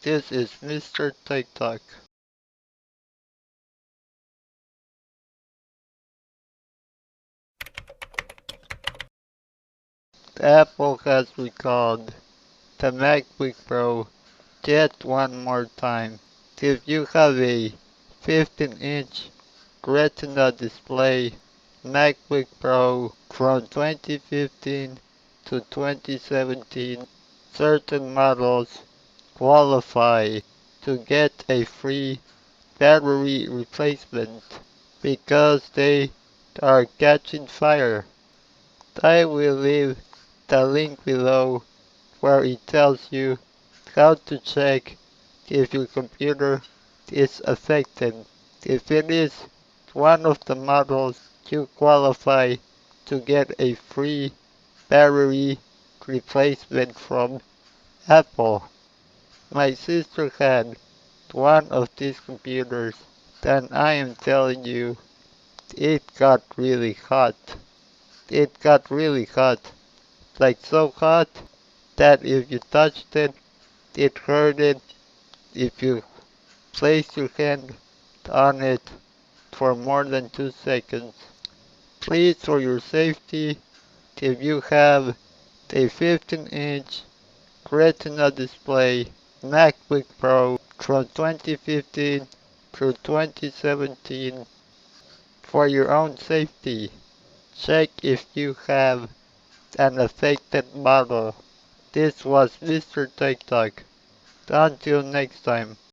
This is Mr. TikTok. Apple has recalled the MacBook Pro yet one more time. If you have a 15-inch Retina display MacBook Pro from 2015 to 2017, certain models qualify to get a free battery replacement because they are catching fire. I will leave the link below where it tells you how to check if your computer is affected. If it is one of the models, you qualify to get a free battery replacement from Apple. My sister had one of these computers, and I am telling you, it got really hot. It got really hot. Like so hot that if you touched it, it hurted. If you placed your hand on it for more than 2 seconds. Please, for your safety, if you have a 15-inch Retina display MacBook Pro from 2015 through 2017, for your own safety, check if you have an affected model. This was Mr. TikTok. Until next time.